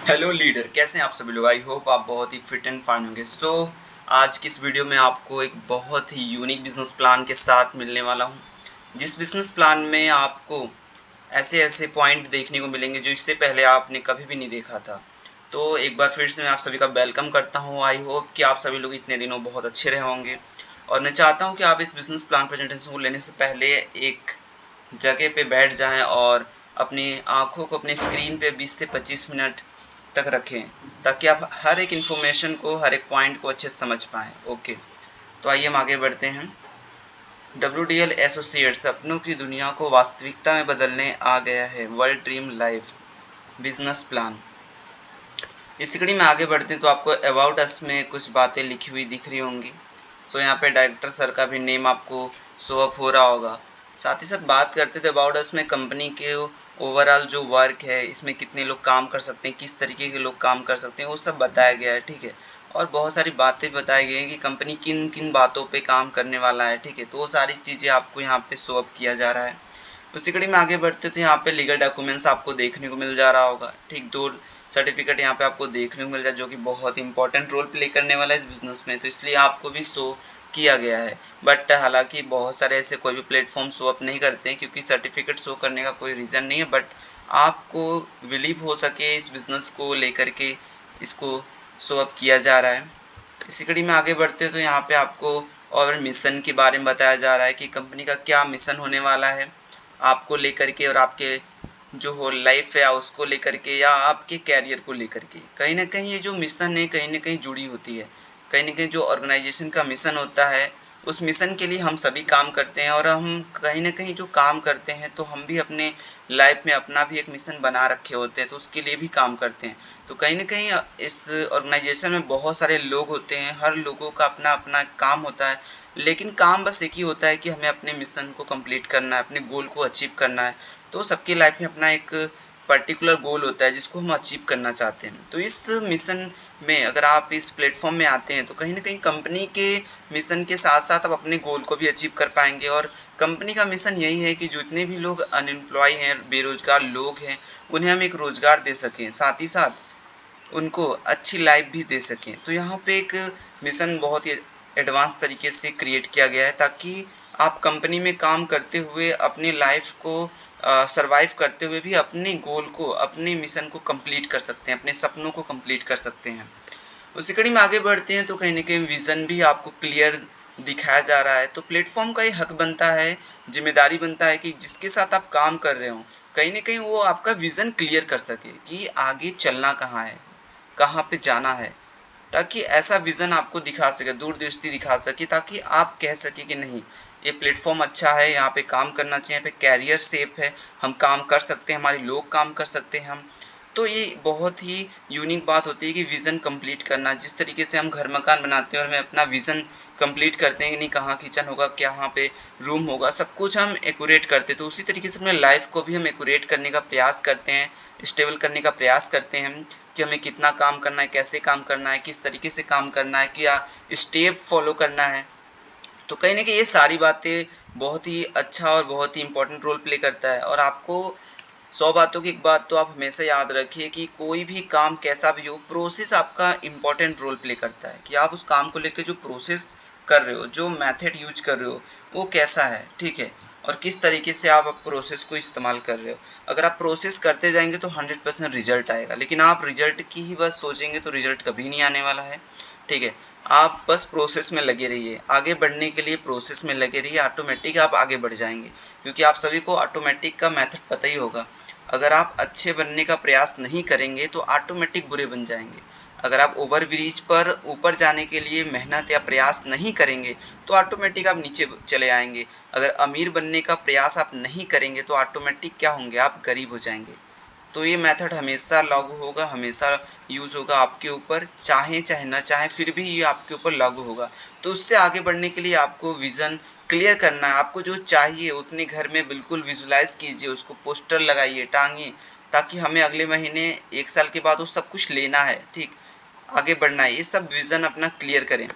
Hello leader, कैसे हैं आप सभी लोग। आई होप आप बहुत ही फिट एंड फाइन होंगे। आज की इस वीडियो में आपको एक बहुत ही यूनिक बिजनेस प्लान के साथ मिलने वाला हूं, जिस बिजनेस प्लान में आपको ऐसे ऐसे पॉइंट देखने को मिलेंगे जो इससे पहले आपने कभी भी नहीं देखा था। तो एक बार फिर से मैं आप सभी का वेलकम करता हूं। आई होप कि आप सभी लोग इतने दिनों बहुत अच्छे रहे होंगे, और मैं चाहता हूं कि आप इस बिजनेस प्लान प्रेजेंटेशन को लेने से पहले एक जगह पे बैठ जाएं और अपनी आँखों को अपनी स्क्रीन पे 20 से 25 मिनट तक रखें, ताकि आप हर एक इन्फॉर्मेशन को, हर एक पॉइंट को अच्छे से समझ पाएँ। ओके, तो आइए हम आगे बढ़ते हैं। WDL एसोसिएट्स सपनों की दुनिया को वास्तविकता में बदलने आ गया है। World dream life business plan. इस कड़ी में आगे बढ़ते हैं तो आपको अबाउट अस में कुछ बातें लिखी हुई दिख रही होंगी। यहाँ पे डायरेक्टर सर का भी नेम आपको शो अप हो रहा होगा। साथ ही साथ बात करते थे अबाउट अस में कंपनी के ओवरऑल जो वर्क है, इसमें कितने लोग काम कर सकते हैं, किस तरीके के लोग काम कर सकते हैं, वो सब बताया गया है। ठीक है, और बहुत सारी बातें बताई गई हैं कि कंपनी किन किन बातों पे काम करने वाला है। ठीक है, तो वो सारी चीज़ें आपको यहाँ पे शो अप किया जा रहा है। उसी कड़ी में आगे बढ़ते तो यहाँ पे लीगल डॉक्यूमेंट्स आपको देखने को मिल जा रहा होगा। ठीक, 2 सर्टिफिकेट यहाँ पे आपको देखने को मिल जाए, जो कि बहुत इंपॉर्टेंट रोल प्ले करने वाला है इस बिज़नेस में, तो इसलिए आपको भी शो किया गया है। बट हालांकि बहुत सारे ऐसे कोई भी प्लेटफॉर्म शो अप नहीं करते हैं, क्योंकि सर्टिफिकेट शो करने का कोई रीज़न नहीं है। बट आपको बिलीव हो सके इस बिज़नेस को लेकर के इसको शो अप किया जा रहा है। इसी कड़ी में आगे बढ़ते हैं तो यहाँ पे आपको और मिशन के बारे में बताया जा रहा है कि कंपनी का क्या मिशन होने वाला है आपको लेकर के, और आपके जो हो लाइफ है उसको लेकर के, या आपके कैरियर को लेकर के। कहीं ना कहीं ये जो मिशन है कहीं ना कहीं जुड़ी होती है। कहीं ना कहीं जो ऑर्गेनाइजेशन का मिशन होता है, उस मिशन के लिए हम सभी काम करते हैं, और हम कहीं ना कहीं जो काम करते हैं तो हम भी अपने लाइफ में अपना भी एक मिशन बना रखे होते हैं, तो उसके लिए भी काम करते हैं। तो कहीं ना कहीं इस ऑर्गेनाइजेशन में बहुत सारे लोग होते हैं, हर लोगों का अपना अपना काम होता है, लेकिन काम बस एक ही होता है कि हमें अपने मिशन को कंप्लीट करना है, अपने गोल को अचीव करना है। तो सबकी लाइफ में अपना एक पर्टिकुलर गोल होता है जिसको हम अचीव करना चाहते हैं। तो इस मिशन में अगर आप इस प्लेटफॉर्म में आते हैं तो कहीं ना कहीं कंपनी के मिशन के साथ साथ आप अपने गोल को भी अचीव कर पाएंगे। और कंपनी का मिशन यही है कि जितने भी लोग अनएम्प्लॉय हैं, बेरोजगार लोग हैं, उन्हें हम एक रोजगार दे सकें, साथ ही साथ उनको अच्छी लाइफ भी दे सकें। तो यहाँ पे एक मिशन बहुत ही एडवांस तरीके से क्रिएट किया गया है, ताकि आप कंपनी में काम करते हुए अपनी लाइफ को सरवाइव करते हुए भी अपने गोल को, अपने मिशन को कंप्लीट कर सकते हैं, अपने सपनों को कंप्लीट कर सकते हैं। उसी कड़ी में आगे बढ़ते हैं तो कहीं न कहीं विज़न भी आपको क्लियर दिखाया जा रहा है। तो प्लेटफ़ॉर्म का ये हक बनता है, ज़िम्मेदारी बनता है कि जिसके साथ आप काम कर रहे हो, कहीं न कहीं वो आपका विज़न क्लियर कर सके कि आगे चलना कहाँ है, कहाँ पे जाना है। ताकि ऐसा विज़न आपको दिखा सके, दूरदृष्टि दिखा सके, ताकि आप कह सकें कि नहीं, ये प्लेटफ़ॉर्म अच्छा है, यहाँ पे काम करना चाहिए, यहाँ पे करियर सेफ है, हम काम कर सकते हैं, हमारे लोग काम कर सकते हैं हम। तो ये बहुत ही यूनिक बात होती है कि विज़न कंप्लीट करना। जिस तरीके से हम घर-मकान बनाते हैं और हमें अपना विज़न कंप्लीट करते हैं कि नहीं, कहाँ किचन होगा, कहाँ पे रूम होगा, सब कुछ हम एक्यूरेट करते हैं। तो उसी तरीके से अपने लाइफ़ को भी हम एक्यूरेट करने का प्रयास करते हैं, स्टेबल करने का प्रयास करते हैं कि हमें कितना काम करना है, कैसे काम करना है, किस तरीके से काम करना है, क्या स्टेप फ़ॉलो करना है। तो कहीं न कहीं ये सारी बातें बहुत ही अच्छा और बहुत ही इम्पोर्टेंट रोल प्ले करता है। और आपको 100 बातों की एक बात तो आप हमेशा याद रखिए कि कोई भी काम कैसा भी हो, प्रोसेस आपका इम्पोर्टेंट रोल प्ले करता है, कि आप उस काम को लेके जो प्रोसेस कर रहे हो, जो मेथड यूज़ कर रहे हो, वो कैसा है, ठीक है? और किस तरीके से आप प्रोसेस को इस्तेमाल कर रहे हो। अगर आप प्रोसेस करते जाएँगे तो 100% रिज़ल्ट आएगा, लेकिन आप रिज़ल्ट की ही बस सोचेंगे तो रिज़ल्ट कभी नहीं आने वाला है, ठीक है? आप बस प्रोसेस में लगे रहिए, आगे बढ़ने के लिए प्रोसेस में लगे रहिए, ऑटोमेटिक आप आगे बढ़ जाएँगे। क्योंकि आप सभी को ऑटोमेटिक का मेथड पता ही होगा। अगर आप अच्छे बनने का प्रयास नहीं करेंगे तो ऑटोमेटिक बुरे बन जाएँगे। अगर आप ओवर ब्रिज पर ऊपर जाने के लिए मेहनत या प्रयास नहीं करेंगे तो ऑटोमेटिक आप नीचे चले आएँगे। अगर अमीर बनने का प्रयास आप नहीं करेंगे तो ऑटोमेटिक क्या होंगे, आप गरीब हो जाएँगे। तो ये मेथड हमेशा लागू होगा, हमेशा यूज़ होगा आपके ऊपर, चाहें चाहे ना चाहें, फिर भी ये आपके ऊपर लागू होगा। तो उससे आगे बढ़ने के लिए आपको विज़न क्लियर करना है, आपको जो चाहिए उतने घर में बिल्कुल विज़ुअलाइज़ कीजिए, उसको पोस्टर लगाइए, टांगिए, ताकि हमें अगले महीने 1 साल के बाद वो सब कुछ लेना है, ठीक? आगे बढ़ना है, ये सब विज़न अपना क्लियर करें।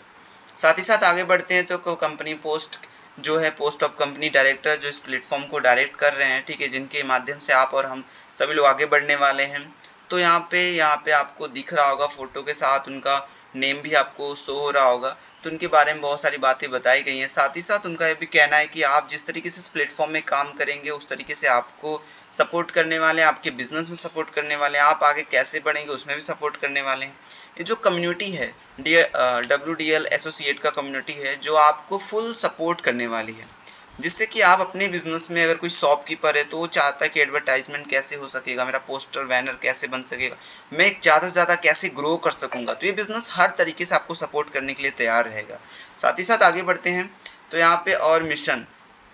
साथ ही साथ आगे बढ़ते हैं तो कंपनी पोस्ट जो है, पोस्ट ऑफ कंपनी डायरेक्टर जो इस प्लेटफॉर्म को डायरेक्ट कर रहे हैं, ठीक है, जिनके माध्यम से आप और हम सभी लोग आगे बढ़ने वाले हैं। तो यहाँ पे आपको दिख रहा होगा फ़ोटो के साथ उनका नेम भी आपको शो हो रहा होगा। तो उनके बारे में बहुत सारी बातें बताई गई हैं। साथ ही साथ उनका ये भी कहना है कि आप जिस तरीके से इस प्लेटफ़ॉर्म में काम करेंगे उस तरीके से आपको सपोर्ट करने वाले हैं, आपके बिज़नेस में सपोर्ट करने वाले हैं, आप आगे कैसे बढ़ेंगे उसमें भी सपोर्ट करने वाले हैं। ये जो कम्युनिटी है WDL एसोसिएट का कम्युनिटी है जो आपको फुल सपोर्ट करने वाली है। जिससे कि आप अपने बिज़नेस में अगर कोई शॉपकीपर है तो वो चाहता है कि एडवर्टाइज़मेंट कैसे हो सकेगा, मेरा पोस्टर बैनर कैसे बन सकेगा, मैं एक ज़्यादा से ज़्यादा कैसे ग्रो कर सकूँगा। तो ये बिज़नेस हर तरीके से आपको सपोर्ट करने के लिए तैयार रहेगा। साथ ही साथ आगे बढ़ते हैं तो यहाँ पे और मिशन,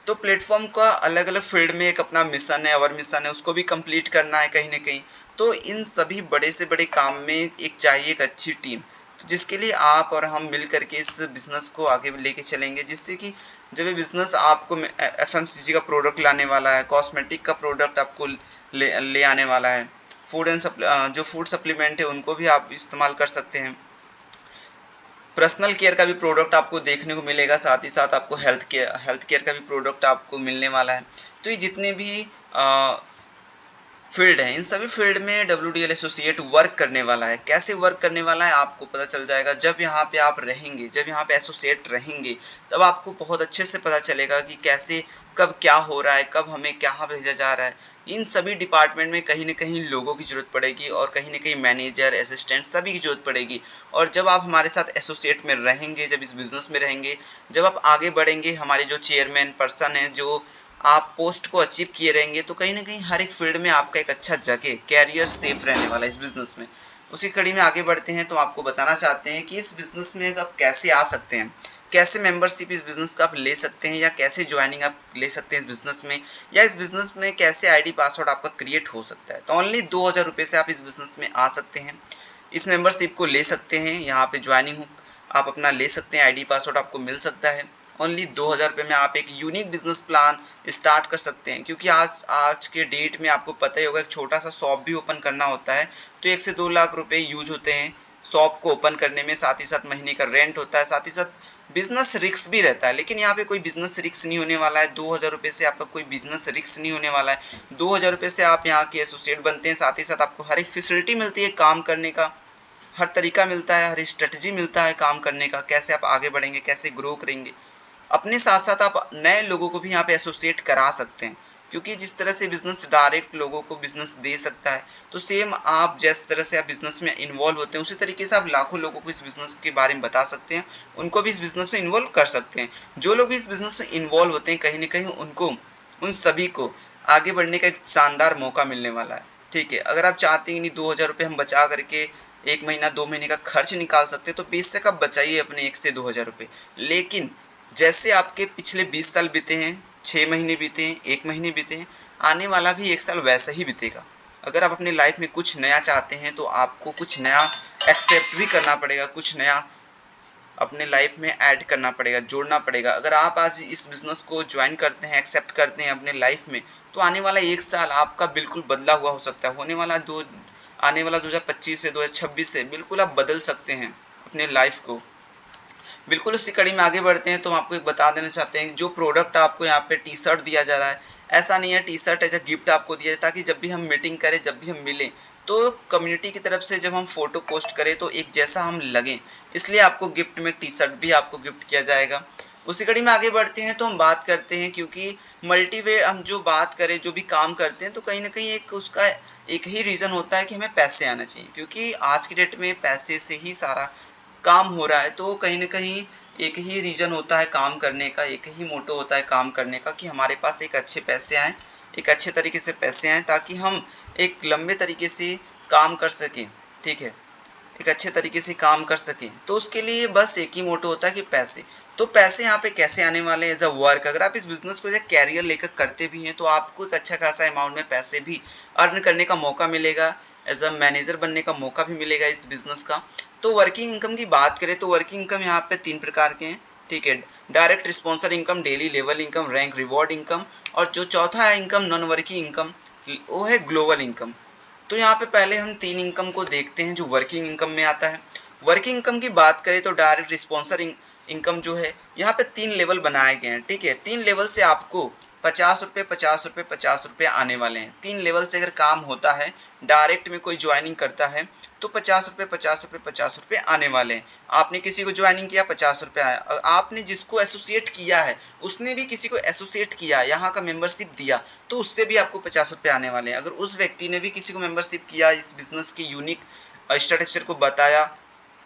तो प्लेटफ़ॉर्म का अलग-अलग फ़ील्ड में एक अपना मिशन है और मिशन है उसको भी कंप्लीट करना है कहीं न कहीं। तो इन सभी बड़े से बड़े काम में एक चाहिए एक अच्छी टीम, तो जिसके लिए आप और हम मिल कर के इस बिज़नेस को आगे लेके चलेंगे, जिससे कि जब ये बिज़नेस आपको एफएमसीजी का प्रोडक्ट लाने वाला है, कॉस्मेटिक का प्रोडक्ट आपको ले ले आने वाला है, जो फूड सप्लीमेंट है उनको भी आप इस्तेमाल कर सकते हैं। पर्सनल केयर का भी प्रोडक्ट आपको देखने को मिलेगा, साथ ही साथ आपको हेल्थ केयर का भी प्रोडक्ट आपको मिलने वाला है। तो ये जितने भी फील्ड है, इन सभी फील्ड में WDL एसोसिएट वर्क करने वाला है। कैसे वर्क करने वाला है आपको पता चल जाएगा जब यहाँ पे आप रहेंगे, जब यहाँ पे एसोसिएट रहेंगे, तब आपको बहुत अच्छे से पता चलेगा कि कैसे कब क्या हो रहा है, कब हमें कहाँ भेजा जा रहा है। इन सभी डिपार्टमेंट में कहीं न कहीं लोगों की ज़रूरत पड़ेगी और कहीं न कहीं मैनेजर, असिस्टेंट सभी की ज़रूरत पड़ेगी। और जब आप हमारे साथ एसोसिएट में रहेंगे, जब इस बिज़नेस में रहेंगे, जब आप आगे बढ़ेंगे, हमारे जो चेयरमैन पर्सन हैं, जो आप पोस्ट को अचीव किए रहेंगे, तो कहीं न कहीं हर एक फ़ील्ड में आपका एक अच्छा जगह, कैरियर सेफ रहने वाला है इस बिज़नेस में। उसी कड़ी में आगे बढ़ते हैं तो आपको बताना चाहते हैं कि इस बिज़नेस में आप कैसे आ सकते हैं, कैसे मेंबरशिप इस बिज़नेस का आप ले सकते हैं या कैसे जॉइनिंग आप ले सकते हैं इस बिज़नेस में, या इस बिज़नेस में कैसे आईडी पासवर्ड आपका क्रिएट हो सकता है। तो ओनली ₹2000 से आप इस बिज़नेस में आ सकते हैं। इस मेंबरशिप को ले सकते हैं, यहाँ पे जॉइनिंग आप अपना ले सकते हैं, आईडी पासवर्ड आपको मिल सकता है। ओनली ₹2000 में आप एक यूनिक बिज़नेस प्लान स्टार्ट कर सकते हैं, क्योंकि आज आज के डेट में आपको पता ही होगा एक छोटा-सा शॉप भी ओपन करना होता है, तो 1 से 2 लाख रुपए यूज़ होते हैं शॉप को ओपन करने में, साथ ही साथ महीने का रेंट होता है, साथ ही साथ बिज़नेस रिस्क भी रहता है। लेकिन यहाँ पे कोई बिज़नेस रिस्क नहीं होने वाला है, ₹2000 से आपका कोई बिज़नेस रिस्क नहीं होने वाला है। ₹2000 से आप यहाँ के एसोसिएट बनते हैं, साथ ही साथ आपको हर एक फैसिलिटी मिलती है काम करने का, हर तरीका मिलता है, हर स्ट्रेटजी मिलता है काम करने का, कैसे आप आगे बढ़ेंगे, कैसे ग्रो करेंगे। अपने साथ-साथ आप नए लोगों को भी यहाँ पे एसोसिएट करा सकते हैं, क्योंकि जिस तरह से बिज़नेस डायरेक्ट लोगों को बिज़नेस दे सकता है, तो सेम आप जिस तरह से आप बिज़नेस में इन्वॉल्व होते हैं, उसी तरीके से आप लाखों लोगों को इस बिज़नेस के बारे में बता सकते हैं, उनको भी इस बिज़नेस में इन्वॉल्व कर सकते हैं। जो लोग भी इस बिज़नेस में इन्वॉल्व होते हैं, कहीं न कहीं उनको उन सभी को आगे बढ़ने का एक शानदार मौका मिलने वाला है, ठीक है? अगर आप चाहते हैं कि नहीं ₹2000 हम बचा करके 1 महीना, 2 महीने का खर्च निकाल सकते हैं, तो बेशक आप बचाइए अपने 1 से ₹2000। लेकिन जैसे आपके पिछले 20 साल बीते हैं, 6 महीने बीते हैं, 1 महीने बीते हैं, आने वाला भी 1 साल वैसा ही बीतेगा। अगर आप अपनी लाइफ़ में कुछ नया चाहते हैं, तो आपको कुछ नया एक्सेप्ट भी करना पड़ेगा, कुछ नया अपने लाइफ़ में ऐड करना पड़ेगा, जोड़ना पड़ेगा। अगर आप आज इस बिज़नेस को जॉइन करते हैं, एक्सेप्ट करते हैं अपने लाइफ़ में, तो आने वाला 1 साल आपका बिल्कुल बदला हुआ हो सकता है। आने वाला 2025 से 2026 से बिल्कुल आप बदल सकते हैं अपने लाइफ़ को। बिल्कुल उसी कड़ी में आगे बढ़ते हैं तो हम आपको एक बता देना चाहते हैं, जो प्रोडक्ट आपको यहाँ पे टी-शर्ट दिया जा रहा है, ऐसा नहीं है टी-शर्ट एज़ अ गिफ्ट आपको दिया जाए, ताकि जब भी हम मीटिंग करें, जब भी हम मिलें, तो कम्युनिटी की तरफ से जब हम फ़ोटो पोस्ट करें तो एक जैसा हम लगें, इसलिए आपको गिफ्ट में टी-शर्ट भी आपको गिफ्ट किया जाएगा। उसी कड़ी में आगे बढ़ते हैं तो हम बात करते हैं, क्योंकि मल्टीवे हम जो बात करें, जो भी काम करते हैं, तो कहीं न कहीं एक उसका एक ही रीज़न होता है कि हमें पैसे आने चाहिए, क्योंकि आज की डेट में पैसे से ही सारा काम हो रहा है। तो कहीं न कहीं एक ही रीज़न होता है काम करने का, एक ही मोटो होता है काम करने का, कि हमारे पास एक अच्छे पैसे आएँ, एक अच्छे तरीके से पैसे आएँ, ताकि हम एक लंबे तरीके से काम कर सकें, ठीक है? एक अच्छे तरीके से काम कर सकें। तो उसके लिए बस एक ही मोटो होता है कि पैसे। तो पैसे यहाँ पे कैसे आने वाले हैं? एज़ अ वर्क, अगर आप इस बिज़नेस को एज़ अ कैरियर लेकर करते भी हैं, तो आपको एक अच्छा खासा अमाउंट में पैसे भी अर्न करने का मौका मिलेगा, एज़ अ मैनेजर बनने का मौका भी मिलेगा इस बिज़नेस का। तो वर्किंग इनकम की बात करें तो वर्किंग इनकम यहाँ पे 3 प्रकार के हैं, ठीक है? Direct sponsor income, daily level income, rank reward income, और जो चौथा है इनकम नॉन वर्किंग इनकम, वो है ग्लोबल इनकम। तो यहाँ पे पहले हम 3 इनकम को देखते हैं जो वर्किंग इनकम में आता है। वर्किंग इनकम की बात करें तो डायरेक्ट स्पॉन्सर इनकम जो है, यहाँ पे 3 लेवल बनाए गए हैं, ठीक है? 3 लेवल से आपको ₹50 ₹50 ₹50 आने वाले हैं। 3 लेवल से अगर काम होता है, डायरेक्ट में कोई ज्वाइनिंग करता है तो ₹50 ₹50 ₹50 आने वाले हैं। आपने किसी को ज्वाइनिंग किया, ₹50 आया। आपने जिसको एसोसिएट किया है उसने भी किसी को एसोसिएट किया, यहाँ का मेंबरशिप दिया, तो उससे भी आपको ₹50 आने वाले हैं। अगर उस व्यक्ति ने भी किसी को मेंबरशिप किया, इस बिजनेस की यूनिक स्ट्रक्चर को बताया,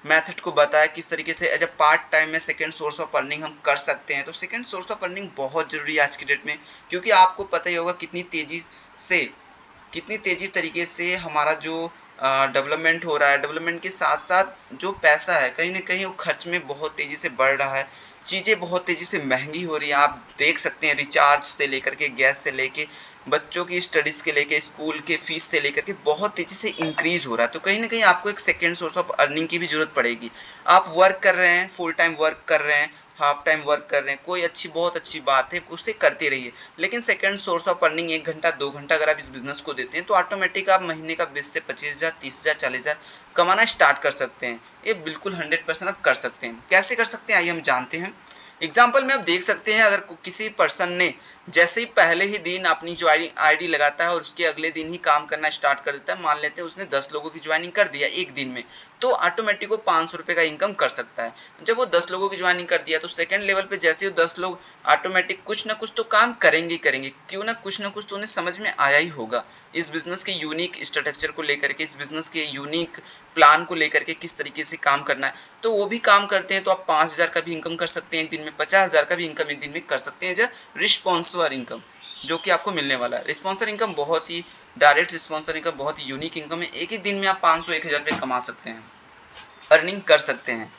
मेथड को बताया किस तरीके से एज अ पार्ट टाइम में सेकंड सोर्स ऑफ अर्निंग हम कर सकते हैं। तो सेकंड सोर्स ऑफ अर्निंग बहुत ज़रूरी है आज की डेट में, क्योंकि आपको पता ही होगा कितनी तेज़ी तरीके से हमारा जो डेवलपमेंट हो रहा है, डेवलपमेंट के साथ साथ जो पैसा है कहीं ना कहीं वो खर्च में बहुत तेज़ी से बढ़ रहा है। चीज़ें बहुत तेज़ी से महंगी हो रही हैं। आप देख सकते हैं रिचार्ज से लेकर के, गैस से लेके, बच्चों की स्टडीज़ के लेके, स्कूल के फीस से लेकर के बहुत तेज़ी से इंक्रीज़ हो रहा है। तो कहीं न कहीं आपको एक सेकंड सोर्स ऑफ अर्निंग की भी ज़रूरत पड़ेगी। आप वर्क कर रहे हैं, फुल टाइम वर्क कर रहे हैं, हाफ टाइम वर्क कर रहे हैं, कोई बहुत अच्छी बात है, उसे करते रहिए। लेकिन सेकंड सोर्स ऑफ अर्निंग 1 घंटा 2 घंटा अगर आप इस बिज़नेस को देते हैं तो ऑटोमेटिक आप महीने का 20 से 25,000, 30,000, 40,000 कमाना स्टार्ट कर सकते हैं। ये बिल्कुल 100% आप कर सकते हैं। कैसे कर सकते हैं आइए हम जानते हैं। एग्जाम्पल में आप देख सकते हैं, अगर किसी पर्सन ने जैसे ही पहले ही दिन अपनी ज्वाइनिंग आईडी लगाता है और उसके अगले दिन ही काम करना स्टार्ट कर देता है, मान लेते हैं उसने 10 लोगों की ज्वाइनिंग कर दिया एक दिन में, तो ऑटोमेटिक वो ₹500 का इनकम कर सकता है। जब वो 10 लोगों की ज्वाइनिंग कर दिया तो सेकंड लेवल पे जैसे ही वो 10 लोग ऑटोमेटिक कुछ ना कुछ तो काम करेंगे ही करेंगे, क्यों ना कुछ तो उन्हें समझ में आया ही होगा इस बिजनेस के यूनिक स्ट्रक्चर को लेकर के, इस बिजनेस के यूनिक प्लान को लेकर के किस तरीके से काम करना है। तो वो भी काम करते हैं तो आप 5,000 का भी इनकम कर सकते हैं एक दिन में, 50,000 का भी इनकम एक दिन में कर सकते हैं, एज रिस्पॉन्सर इनकम जो कि आपको मिलने वाला है। रिस्पॉन्सर इनकम बहुत ही डायरेक्ट रिस्पॉन्सर इनकम बहुत ही यूनिक इनकम है। एक ही दिन में आप 500-1,000 रुपये कमा सकते हैं, अर्निंग कर सकते हैं।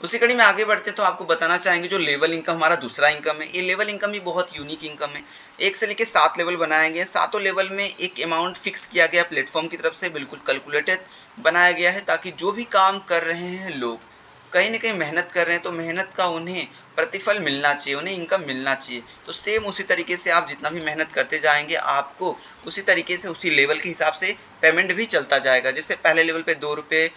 उसी कड़ी में आगे बढ़ते हैं तो आपको बताना चाहेंगे जो लेवल इनकम हमारा दूसरा इनकम है, ये लेवल इनकम भी बहुत यूनिक इनकम है। 1 से लेकर 7 लेवल बनाए गए हैं। सातों लेवल में एक अमाउंट फिक्स किया गया प्लेटफॉर्म की तरफ से, बिल्कुल कैलकुलेटेड बनाया गया है, ताकि जो भी काम कर रहे हैं लोग कहीं न कहीं मेहनत कर रहे हैं तो मेहनत का उन्हें प्रतिफल मिलना चाहिए, उन्हें इनकम मिलना चाहिए। तो सेम उसी तरीके से आप जितना भी मेहनत करते जाएँगे आपको उसी तरीके से उसी लेवल के हिसाब से पेमेंट भी चलता जाएगा। जैसे पहले लेवल पे ₹2,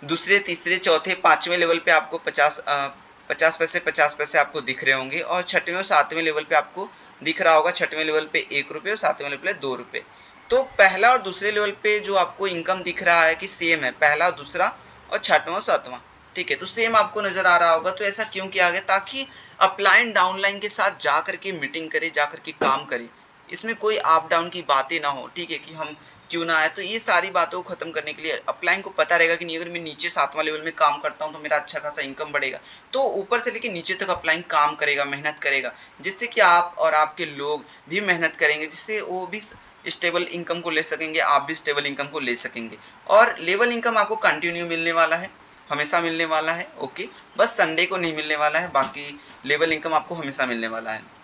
दूसरे, तीसरे, चौथे, 5वें लेवल पे आपको 50 पैसे 50 पैसे आपको दिख रहे होंगे, और छठवें और सातवें लेवल पे आपको दिख रहा होगा, छठवें लेवल पे ₹1 और सातवें लेवल पे ₹2। तो पहला और दूसरे लेवल पे जो आपको इनकम दिख रहा है कि सेम है, पहला और दूसरा और छठवां और सातवां, ठीक है, तो सेम आपको नज़र आ रहा होगा। तो ऐसा क्यों किया गया? ताकि अपलाइन डाउनलाइन के साथ जा करके मीटिंग करे, जा करके काम करे, इसमें कोई अप डाउन की बातें ना हो, ठीक है, कि हम क्यों ना आए। तो ये सारी बातों को खत्म करने के लिए अपलाइन को पता रहेगा कि नहीं, अगर मैं नीचे 7वां लेवल में काम करता हूँ तो मेरा अच्छा खासा इनकम बढ़ेगा। तो ऊपर से लेके नीचे तक अपलाइन काम करेगा, मेहनत करेगा, जिससे कि आप और आपके लोग भी मेहनत करेंगे, जिससे वो भी स्टेबल इनकम को ले सकेंगे, आप भी स्टेबल इनकम को ले सकेंगे। और लेवल इनकम आपको कंटिन्यू मिलने वाला है, हमेशा मिलने वाला है, ओके, बस संडे को नहीं मिलने वाला है, बाकी लेवल इनकम आपको हमेशा मिलने वाला है।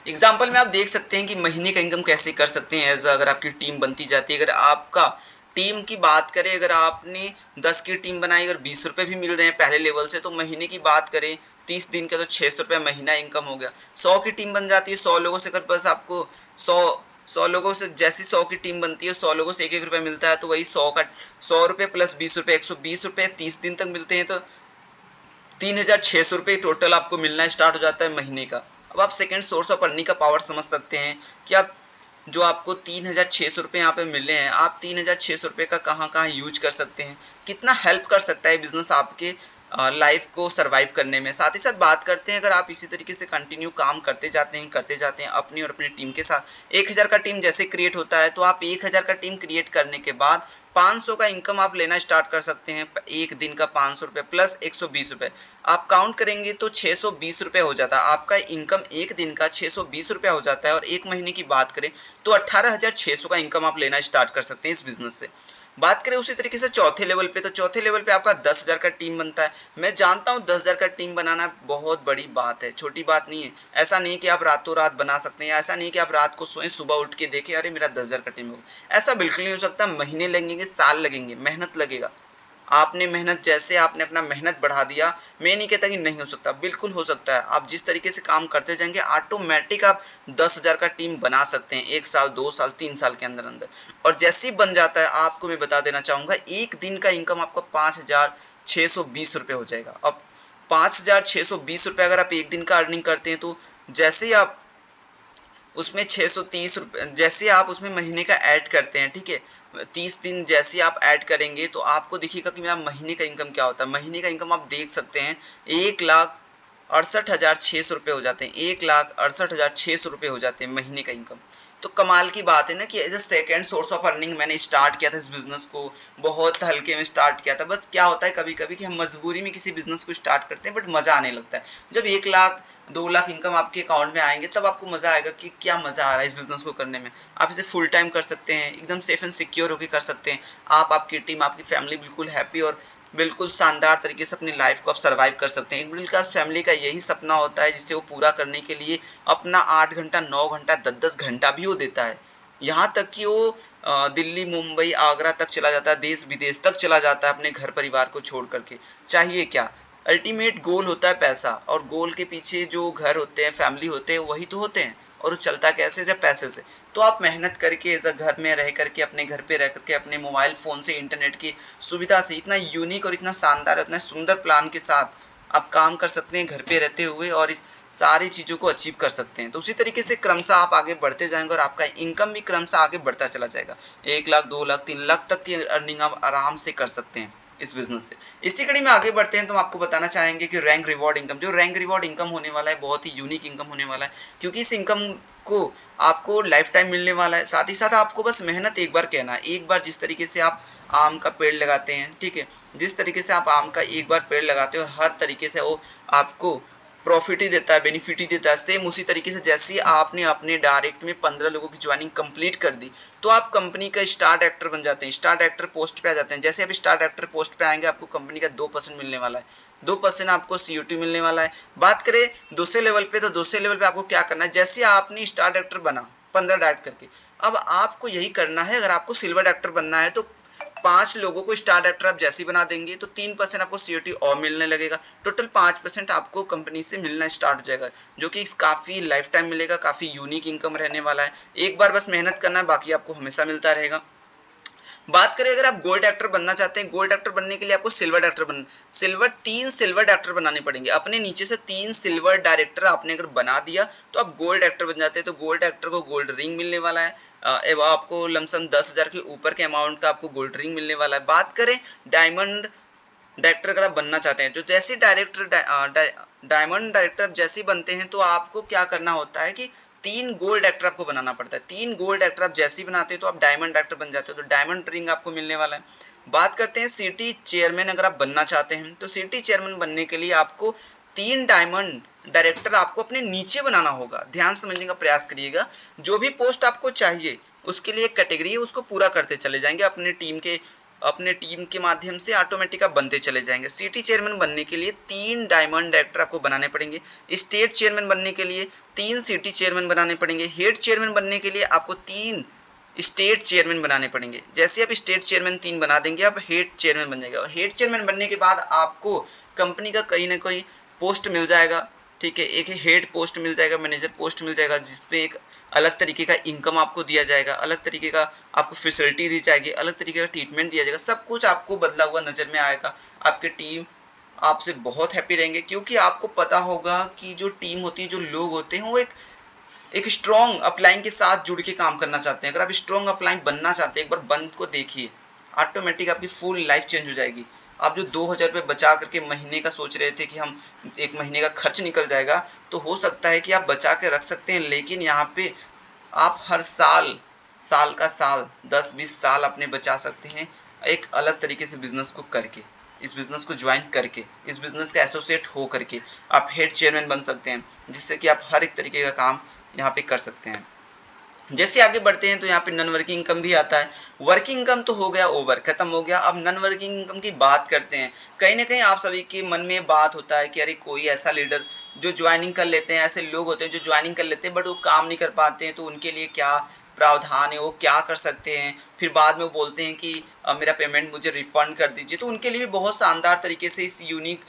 एग्जाम्पल में आप देख सकते हैं कि महीने का इनकम कैसे कर सकते हैं, एज अगर आपकी टीम बनती जाती है। अगर आपका टीम की बात करें, अगर आपने 10 की टीम बनाई, अगर ₹20 भी मिल रहे हैं पहले लेवल से, तो महीने की बात करें 30 दिन का तो ₹600 महीना इनकम हो गया। 100 की टीम बन जाती है, 100 लोगों से, अगर बस आपको 100 लोगों से, जैसी 100 की टीम बनती है 100 लोगों से ₹1-1 मिलता है, तो वही 100 रुपये प्लस ₹20 ₹120 30 दिन तक मिलते हैं, तो ₹3,600 टोटल आपको मिलना स्टार्ट हो जाता है महीने का। अब आप सेकंड सोर्स ऑफ अर्निंग का पावर समझ सकते हैं कि आप जो आपको ₹3,600 यहाँ पे मिले हैं, आप ₹3,600 का कहाँ-कहाँ यूज कर सकते हैं, कितना हेल्प कर सकता है बिजनेस आपके लाइफ को सरवाइव करने में। साथ ही साथ बात करते हैं, अगर आप इसी तरीके से कंटिन्यू काम करते जाते हैं अपनी और अपनी टीम के साथ, 1,000 का टीम जैसे क्रिएट होता है, तो आप 1,000 का टीम क्रिएट करने के बाद 500 का इनकम आप लेना स्टार्ट कर सकते हैं। एक दिन का ₹500 प्लस ₹120, आप काउंट करेंगे तो ₹620 हो जाता है। आपका इनकम एक दिन का ₹620 हो जाता है, और एक महीने की बात करें तो 18,600 का इनकम आप लेना स्टार्ट कर सकते हैं इस बिजनेस से। बात करें उसी तरीके से चौथे लेवल पे, तो चौथे लेवल पे आपका 10,000 का टीम बनता है। मैं जानता हूँ 10,000 का टीम बनाना बहुत बड़ी बात है, छोटी बात नहीं है। ऐसा नहीं कि आप रातों रात बना सकते हैं, ऐसा नहीं कि आप रात को सोएं सुबह उठ के देखें अरे मेरा 10,000 का टीम हो गया, ऐसा बिल्कुल नहीं हो सकता। महीने लगेंगे, साल लगेंगे, मेहनत लगेगा। आपने मेहनत, जैसे आपने अपना मेहनत बढ़ा दिया, मैं नहीं कहता कि नहीं हो सकता, बिल्कुल हो सकता है। आप जिस तरीके से काम करते जाएंगे ऑटोमेटिक आप 10,000 का टीम बना सकते हैं 1 साल, 2 साल, 3 साल के अंदर अंदर। और जैसे ही बन जाता है, आपको मैं बता देना चाहूँगा, एक दिन का इनकम आपका ₹5,620 हो जाएगा। अब ₹5,620 अगर आप एक दिन का अर्निंग करते हैं, तो जैसे ही आप उसमें 630 रुपये जैसे आप उसमें महीने का ऐड करते हैं, ठीक है, 30 दिन जैसे आप ऐड करेंगे तो आपको दिखेगा कि मेरा महीने का इनकम क्या होता है। महीने का इनकम आप देख सकते हैं 1,68,600 रुपये हो जाते हैं, 1,68,600 रुपये हो जाते हैं महीने का इनकम। तो कमाल की बात है ना कि as a second source of earning मैंने स्टार्ट किया था इस बिजनेस को, बहुत हल्के में स्टार्ट किया था। बस क्या होता है कभी कभी कि हम मजबूरी में किसी बिजनेस को स्टार्ट करते हैं, बट मज़ा आने लगता है जब 1 लाख 2 लाख इनकम आपके अकाउंट में आएंगे, तब आपको मज़ा आएगा कि क्या मज़ा आ रहा है इस बिज़नेस को करने में। आप इसे फुल टाइम कर सकते हैं, एकदम सेफ एंड सिक्योर होकर कर सकते हैं। आप, आपकी टीम, आपकी फैमिली बिल्कुल हैप्पी और बिल्कुल शानदार तरीके से अपनी लाइफ को आप सर्वाइव कर सकते हैं। एक मिडिल क्लास फैमिली का यही सपना होता है जिसे वो पूरा करने के लिए अपना 8 घंटा, 9 घंटा, 10-10 घंटा भी वो देता है। यहाँ तक कि वो दिल्ली, मुंबई, आगरा तक चला जाता है, देश विदेश तक चला जाता है अपने घर परिवार को छोड़ करके। चाहिए क्या? अल्टीमेट गोल होता है पैसा, और गोल के पीछे जो घर होते हैं, फैमिली होते हैं, वही तो होते हैं। और वो चलता कैसे? जब पैसे से। तो आप मेहनत करके एज अ घर में रह करके, अपने घर पे रह करके, अपने मोबाइल फ़ोन से, इंटरनेट की सुविधा से इतना यूनिक और इतना शानदार, इतना सुंदर प्लान के साथ आप काम कर सकते हैं घर पे रहते हुए, और इस सारी चीज़ों को अचीव कर सकते हैं। तो उसी तरीके से क्रमशः आप आगे बढ़ते जाएंगे और आपका इनकम भी क्रमशः आगे बढ़ता चला जाएगा। 1 लाख, 2 लाख, 3 लाख तक की अर्निंग आप आराम से कर सकते हैं इस बिजनेस से। इसी कड़ी में आगे बढ़ते हैं तो हम आपको बताना चाहेंगे कि रैंक रिवॉर्ड इनकम, जो रैंक रिवॉर्ड इनकम होने वाला है, बहुत ही यूनिक इनकम होने वाला है, क्योंकि इस इनकम को आपको लाइफ टाइम मिलने वाला है। साथ ही साथ आपको बस मेहनत एक बार कहना है, एक बार जिस तरीके से आप आम का पेड़ लगाते हैं, ठीक है, जिस तरीके से आप आम का एक बार पेड़ लगाते हो और हर तरीके से वो आपको प्रॉफिट ही देता है, बेनिफिट ही देता है, सेम उसी तरीके से जैसे ही आपने अपने डायरेक्ट में 15 लोगों की ज्वाइनिंग कंप्लीट कर दी, तो आप कंपनी का स्टार डायरेक्टर बन जाते हैं, स्टार डायरेक्टर पोस्ट पे आ जाते हैं। जैसे आप स्टार डायरेक्टर पोस्ट पे आएंगे, आपको कंपनी का 2% मिलने वाला है, 2% आपको COT मिलने वाला है। बात करें दूसरे लेवल पे, तो दूसरे लेवल पे आपको क्या करना है? जैसे आपने स्टार डायरेक्टर बना 15 डायरेक्ट करके, अब आपको यही करना है। अगर आपको सिल्वर डायरेक्टर बनना है तो 5 लोगों को स्टार डायरेक्टर आप जैसे ही बना देंगे तो 3% आपको COT और मिलने लगेगा। टोटल 5% आपको कंपनी से मिलना स्टार्ट हो जाएगा, जो कि काफ़ी लाइफ टाइम मिलेगा, काफ़ी यूनिक इनकम रहने वाला है। एक बार बस मेहनत करना है, बाकी आपको हमेशा मिलता रहेगा। बात करें अगर आप गोल्ड डायरेक्टर बनना चाहते हैं, गोल्ड डायरेक्टर बनने के लिए आपको सिल्वर डायरेक्टर बन सिल्वर 3 सिल्वर डायरेक्टर बनाने पड़ेंगे। अपने नीचे से 3 सिल्वर डायरेक्टर आपने अगर बना दिया तो आप गोल्ड डायरेक्टर बन जाते हैं। तो गोल्ड डायरेक्टर को गोल्ड रिंग मिलने वाला है, एवं आपको लमसम 10,000 के ऊपर के अमाउंट का आपको गोल्ड रिंग मिलने वाला है। बात करें डायमंड डायरेक्टर अगर आप बनना चाहते हैं, तो जैसे डायमंड डायरेक्टर जैसे बनते हैं, तो आपको क्या करना होता है कि 3 गोल्ड डायरेक्टर आपको बनाना पड़ता है। 3 गोल्ड डायरेक्टर आप जैसे ही बनाते हैं तो आप डायमंड डायरेक्टर बन जाते हो, तो डायमंड रिंग आपको मिलने वाला है। बात करते हैं सिटी चेयरमैन अगर आप बनना चाहते हैं, तो सिटी चेयरमैन बनने के लिए आपको 3 डायमंड डायरेक्टर आपको अपने नीचे बनाना होगा। ध्यान समझने का प्रयास करिएगा। जो भी पोस्ट आपको चाहिए उसके लिए एक कैटेगरी है, उसको पूरा करते चले जाएंगे अपने टीम के माध्यम से ऑटोमेटिक आप बनते चले जाएंगे। सिटी चेयरमैन बनने के लिए 3 डायमंड डायरेक्टर आपको बनाने पड़ेंगे। स्टेट चेयरमैन बनने के लिए 3 सिटी चेयरमैन बनाने पड़ेंगे। हेड चेयरमैन बनने के लिए आपको 3 स्टेट चेयरमैन बनाने पड़ेंगे। जैसे आप स्टेट चेयरमैन 3 बना देंगे, आप हेड चेयरमैन बन जाएगा, और हेड चेयरमैन बनने के बाद आपको कंपनी का कहीं ना कहीं पोस्ट मिल जाएगा, ठीक है, एक हेड पोस्ट मिल जाएगा, मैनेजर पोस्ट मिल जाएगा, जिसपे एक अलग तरीके का इनकम आपको दिया जाएगा, अलग तरीके का आपको फैसिलिटी दी जाएगी, अलग तरीके का ट्रीटमेंट दिया जाएगा, सब कुछ आपको बदला हुआ नज़र में आएगा। आपकी टीम आपसे बहुत हैप्पी रहेंगे, क्योंकि आपको पता होगा कि जो टीम होती है, जो लोग होते हैं, वो एक स्ट्रॉन्ग अपलाइन के साथ जुड़ के काम करना चाहते हैं। अगर आप स्ट्रॉन्ग अपलाइन बनना चाहते हैं, एक बार बंद को देखिए, ऑटोमेटिक आपकी फुल लाइफ चेंज हो जाएगी। आप जो 2,000 रुपये बचा करके महीने का सोच रहे थे कि हम एक महीने का खर्च निकल जाएगा, तो हो सकता है कि आप बचा के रख सकते हैं, लेकिन यहाँ पे आप हर साल, साल का साल, 10-20 साल अपने बचा सकते हैं, एक अलग तरीके से बिजनेस को करके, इस बिजनेस को ज्वाइन करके, इस बिजनेस का एसोसिएट हो करके आप हेड चेयरमैन बन सकते हैं, जिससे कि आप हर एक तरीके का काम यहाँ पे कर सकते हैं। जैसे आगे बढ़ते हैं तो यहाँ पे नॉन वर्किंग इनकम भी आता है। वर्किंग इनकम तो हो गया, ओवर खत्म हो गया। अब नॉन वर्किंग इनकम की बात करते हैं। कहीं ना कहीं आप सभी के मन में बात होता है कि अरे कोई ऐसा लीडर जो ज्वाइनिंग कर लेते हैं, ऐसे लोग होते हैं जो ज्वाइनिंग कर लेते हैं बट वो काम नहीं कर पाते हैं, तो उनके लिए क्या प्रावधान है, वो क्या कर सकते हैं? फिर बाद में वो बोलते हैं कि मेरा पेमेंट मुझे रिफंड कर दीजिए। तो उनके लिए भी बहुत शानदार तरीके से इस यूनिक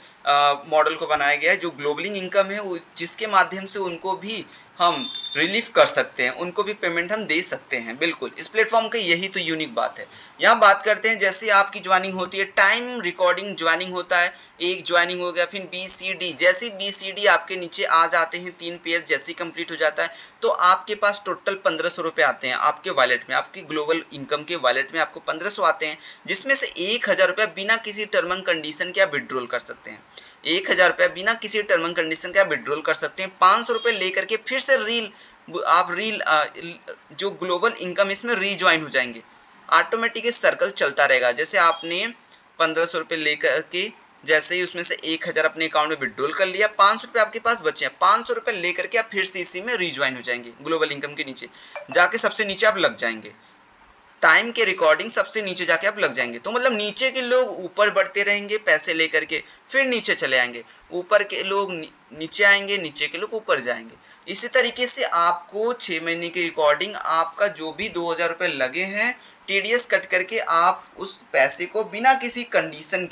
मॉडल को बनाया गया है, जो ग्लोबलिंग इनकम है, जिसके माध्यम से उनको भी हम रिलीफ कर सकते हैं, उनको भी पेमेंट हम दे सकते हैं। बिल्कुल, इस प्लेटफॉर्म का यही तो यूनिक बात है। यहाँ बात करते हैं जैसे आपकी ज्वाइनिंग होती है, टाइम रिकॉर्डिंग ज्वाइनिंग होता है। एक ज्वाइनिंग हो गया, फिर BCD, जैसे BCD आपके नीचे आ जाते हैं 3 पेयर जैसे कंप्लीट हो जाता है तो आपके पास टोटल 1500 रुपये आते हैं आपके वॉलेट में, आपकी ग्लोबल इनकम के वॉलेट में आपको 1500 आते हैं, जिसमें से 1000 रुपये बिना किसी टर्म एंड कंडीशन के आप विड्रॉल कर सकते हैं। 1000 रुपये बिना किसी टर्म एंड कंडीशन के आप विड्रॉल कर सकते हैं। 500 रुपये लेकर के फिर से जो ग्लोबल इनकम इसमें रीज्वाइन हो जाएंगे। ऑटोमेटिक सर्कल चलता रहेगा। जैसे आपने 1500 रुपये लेकर के जैसे ही उसमें से 1000 अपने अकाउंट में विड्रॉल कर लिया, 500 रुपये आपके पास बचे हैं, 500 रुपये लेकर के आप फिर से इसी में रीज्वाइन हो जाएंगे। ग्लोबल इनकम के नीचे जाके सबसे नीचे आप लग जाएंगे, टाइम के रिकॉर्डिंग सबसे नीचे जाके आप लग जाएंगे। तो मतलब नीचे के लोग ऊपर बढ़ते रहेंगे पैसे लेकर के, फिर नीचे चले आएंगे, ऊपर के लोग नीचे आएंगे, नीचे के लोग ऊपर जाएंगे। इसी तरीके से आपको 6 महीने की रिकॉर्डिंग, आपका जो भी 2000 रुपये लगे हैं TDS कट करके आप उस पैसे को बिना किसी कंडीशन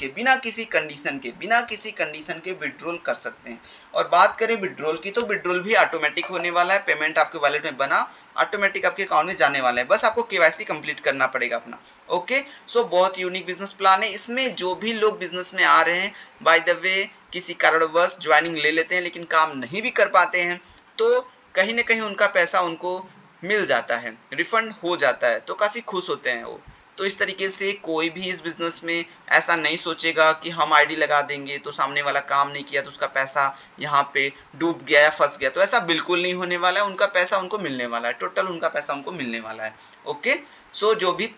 के विड्रॉल कर सकते हैं। और बात करें विड्रॉल की तो विड्रॉल भी ऑटोमेटिक होने वाला है। पेमेंट आपके वॉलेट में बना ऑटोमेटिक आपके अकाउंट में जाने वाला है, बस आपको KYC कंप्लीट करना पड़ेगा अपना। ओके, सो बहुत यूनिक बिजनेस प्लान है। इसमें जो भी लोग बिजनेस में आ रहे हैं, बाय द वे किसी कारणवश ज्वाइनिंग ले लेते हैं लेकिन काम नहीं भी कर पाते हैं, तो कहीं ना कहीं उनका पैसा उनको मिल जाता है, रिफंड हो जाता है, तो काफ़ी खुश होते हैं वो। तो इस तरीके से कोई भी इस बिज़नेस में ऐसा नहीं सोचेगा कि हम ID लगा देंगे तो सामने वाला काम नहीं किया तो उसका पैसा यहाँ पे डूब गया या फंस गया, तो ऐसा बिल्कुल नहीं होने वाला है। उनका पैसा उनको मिलने वाला है, टोटल उनका पैसा उनको मिलने वाला है। ओके, सो जो भी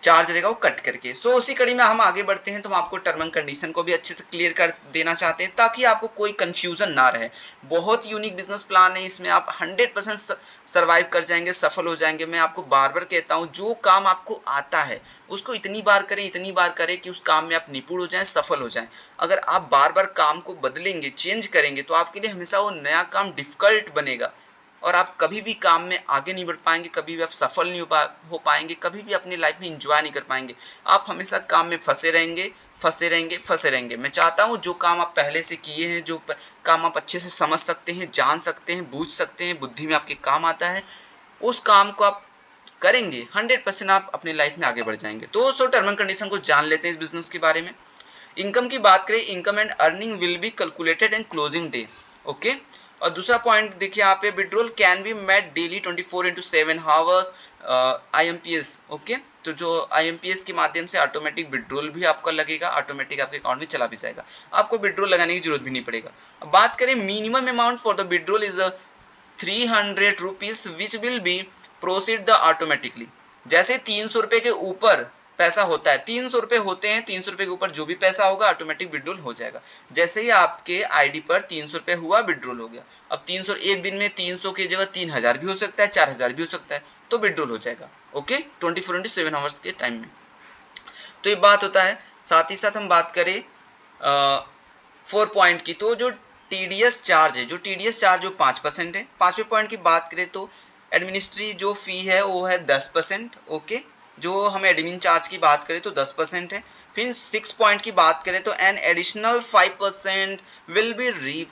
चार्ज रहेगा वो कट करके। सो उसी कड़ी में हम आगे बढ़ते हैं, तो हम आपको टर्म एंड कंडीशन को भी अच्छे से क्लियर कर देना चाहते हैं ताकि आपको कोई कंफ्यूजन ना रहे। बहुत यूनिक बिजनेस प्लान है, इसमें आप 100% सर्वाइव कर जाएंगे, सफल हो जाएंगे। मैं आपको बार बार कहता हूँ, जो काम आपको आता है उसको इतनी बार करें कि उस काम में आप निपुण हो जाएं, सफल हो जाएं। अगर आप बार बार काम को बदलेंगे, चेंज करेंगे, तो आपके लिए हमेशा वो नया काम डिफिकल्ट बनेगा और आप कभी भी काम में आगे नहीं बढ़ पाएंगे, कभी भी आप सफल नहीं हो पाएंगे, कभी भी अपनी लाइफ में इंजॉय नहीं कर पाएंगे। आप हमेशा काम में फंसे रहेंगे। मैं चाहता हूँ जो काम आप पहले से किए हैं, जो काम आप अच्छे से समझ सकते हैं, जान सकते हैं, बूझ सकते हैं, बुद्धि में आपके काम आता है, उस काम को आप करेंगे 100% आप अपनी लाइफ में आगे बढ़ जाएंगे। तो सो टर्म एंड कंडीशन को जान लेते हैं इस बिजनेस के बारे में। इनकम की बात करें, income and earning will be calculated in closing day. Okay, और दूसरा पॉइंट देखिए यहाँ पे, withdrawal can be made daily 24/7 hours IMPS। Okay, तो जो IMPS के माध्यम से ऑटोमेटिक विड्रॉल भी आपका लगेगा, ऑटोमेटिक आपके अकाउंट में चला भी जाएगा, आपको विड्रॉल लगाने की जरूरत भी नहीं पड़ेगा। अब बात करें, minimum amount for the withdrawal is 300 rupees which will be proceed the automatically. जैसे 300 रुपये के ऊपर पैसा होता है, 300 रुपये होते हैं, 300 रुपये के ऊपर जो भी पैसा होगा ऑटोमेटिक विड्रॉल हो जाएगा। जैसे ही आपके ID पर 300 रुपये हुआ, विड्रॉल हो गया। अब 300 एक दिन में 300 की जगह 3000 भी हो सकता है, 4000 भी हो सकता है, तो विड्रॉल हो जाएगा। ओके, 24/7 आवर्स के टाइम में। तो ये बात होता है। साथ ही साथ हम बात करें 4 पॉइंट की, तो जो TDS चार्ज है, जो 5% है। 5वें पॉइंट की बात करें तो एडमिनिस्ट्री जो फी है वो है 10%। ओके, जो हम एडमिन चार्ज की बात करें तो 10% है। फिर 6 पॉइंट की बात करें तो an additional 5% will be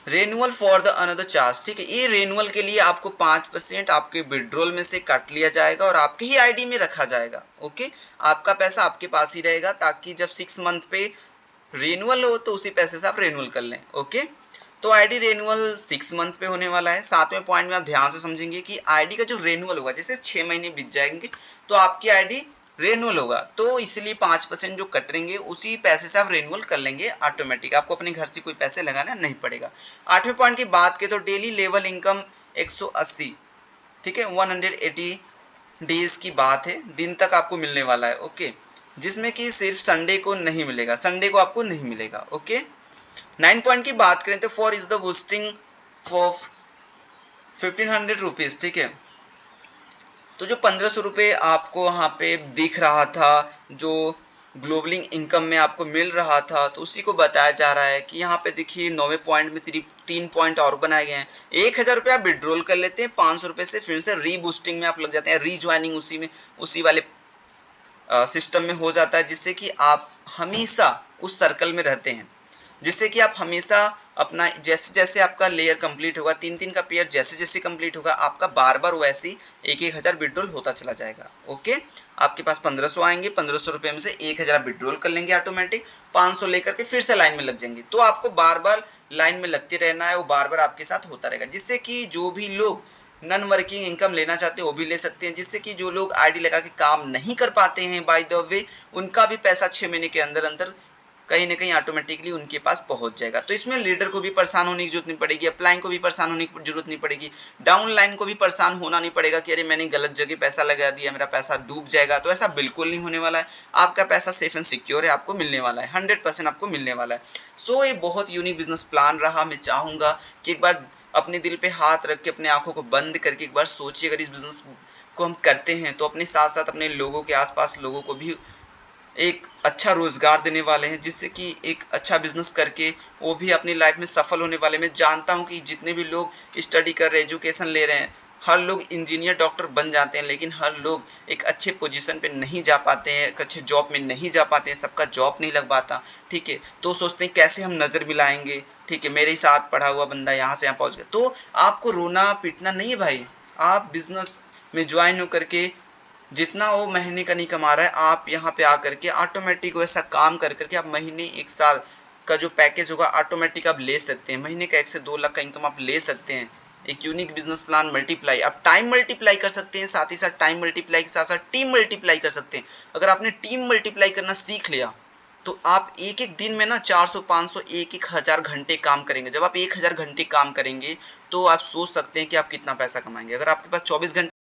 renewal for the another charge. ठीक है, ये रेनुअल के लिए आपको 5% आपके विड्रॉल में से काट लिया जाएगा और आपके ही ID में रखा जाएगा। ओके, आपका पैसा आपके पास ही रहेगा ताकि जब 6 मंथ पे रेनुअल हो तो उसी पैसे से आप रेनुअल कर लें। ओके, तो ID रेनुअल 6 मंथ पे होने वाला है। 7वें पॉइंट में आप ध्यान से समझेंगे कि ID का जो रेनुअल होगा, जैसे 6 महीने बीत जाएंगे तो आपकी ID रेनुअल होगा, तो इसलिए 5% जो कटेंगे उसी पैसे से आप रेनुअल कर लेंगे ऑटोमेटिक, आपको अपने घर से कोई पैसे लगाना नहीं पड़ेगा। 8वें पॉइंट की बात करें तो डेली लेवल इनकम 180, ठीक है, 180 डेज की बात है, दिन तक आपको मिलने वाला है। ओके, जिसमें कि सिर्फ संडे को नहीं मिलेगा, संडे को आपको नहीं मिलेगा। ओके, 9 पॉइंट की बात करें तो for is the boosting for 1500 rupees. ठीक है, तो जो 1500 रुपये आपको वहाँ पे दिख रहा था, जो ग्लोबलिंग इनकम में आपको मिल रहा था, तो उसी को बताया जा रहा है कि यहाँ पे देखिए 9वें पॉइंट में 3 पॉइंट और बनाए गए हैं। 1000 रुपये आप विड्रॉल कर लेते हैं, 500 रुपये से फिर से रीबूस्टिंग में आप लग जाते हैं, रीज्वाइनिंग उसी वाले सिस्टम में हो जाता है, जिससे कि आप हमेशा उस सर्कल में रहते हैं। जिससे कि आप हमेशा अपना जैसे जैसे आपका लेयर कंप्लीट होगा, 3-3 का पेयर जैसे जैसे कंप्लीट होगा, आपका बार बार वैसे ही 1-1 हज़ार विड्रॉल होता चला जाएगा। ओके, आपके पास 1500 आएंगे, 1500 रुपये में से 1000 विड्रॉल कर लेंगे ऑटोमेटिक, 500 लेकर के फिर से लाइन में लग जाएंगे। तो आपको बार बार लाइन में लगते रहना है, वो बार बार आपके साथ होता रहेगा, जिससे कि जो भी लोग नॉन वर्किंग इनकम लेना चाहते हैं वो भी ले सकते हैं, जिससे कि जो लोग आईडी लगा के काम नहीं कर पाते हैं बाय द वे, उनका भी पैसा 6 महीने के अंदर अंदर कहीं ना कहीं ऑटोमेटिकली उनके पास पहुंच जाएगा। तो इसमें लीडर को भी परेशान होने की जरूरत नहीं पड़ेगी, अपलाइन को भी परेशान होने की जरूरत नहीं पड़ेगी, डाउन लाइन को भी परेशान होना नहीं पड़ेगा कि अरे मैंने गलत जगह पैसा लगा दिया, मेरा पैसा डूब जाएगा। तो ऐसा बिल्कुल नहीं होने वाला है, आपका पैसा सेफ एंड सिक्योर है, आपको मिलने वाला है, 100% आपको मिलने वाला है। सो ये बहुत यूनिक बिजनेस प्लान रहा। मैं चाहूंगा कि एक बार अपने दिल पे हाथ रख के अपने आंखों को बंद करके एक बार सोचिए, अगर इस बिजनेस को हम करते हैं तो अपने साथ साथ अपने लोगों के आसपास लोगों को भी एक अच्छा रोजगार देने वाले हैं, जिससे कि एक अच्छा बिजनेस करके वो भी अपनी लाइफ में सफल होने वाले। मैं जानता हूं कि जितने भी लोग स्टडी कर रहे हैं, एजुकेशन ले रहे हैं, हर लोग इंजीनियर डॉक्टर बन जाते हैं, लेकिन हर लोग एक अच्छे पोजीशन पे नहीं जा पाते हैं, एक अच्छे जॉब में नहीं जा पाते हैं, सबका जॉब नहीं लग पाता। ठीक है, तो सोचते हैं कैसे हम नज़र मिलाएंगे, ठीक है मेरे ही साथ पढ़ा हुआ बंदा यहाँ से यहाँ पहुँच गया। तो आपको रोना पीटना नहीं है भाई, आप बिजनेस में ज्वाइन होकर के जितना वो महीने का नहीं कमा रहा है, आप यहाँ पे आकर के ऑटोमेटिक वैसा काम कर करके आप महीने 1 साल का जो पैकेज होगा ऑटोमेटिक आप ले सकते हैं। महीने का 1 से 2 लाख का इनकम आप ले सकते हैं। एक यूनिक बिजनेस प्लान मल्टीप्लाई, आप टाइम मल्टीप्लाई कर सकते हैं, साथ ही साथ टाइम मल्टीप्लाई के साथ साथ टीम मल्टीप्लाई कर सकते हैं। अगर आपने टीम मल्टीप्लाई करना सीख लिया तो आप एक एक दिन में ना 400 500 एक हज़ार घंटे काम करेंगे। जब आप 1000 घंटे काम करेंगे तो आप सोच सकते हैं कि आप कितना पैसा कमाएंगे। अगर आपके पास 24 घंटे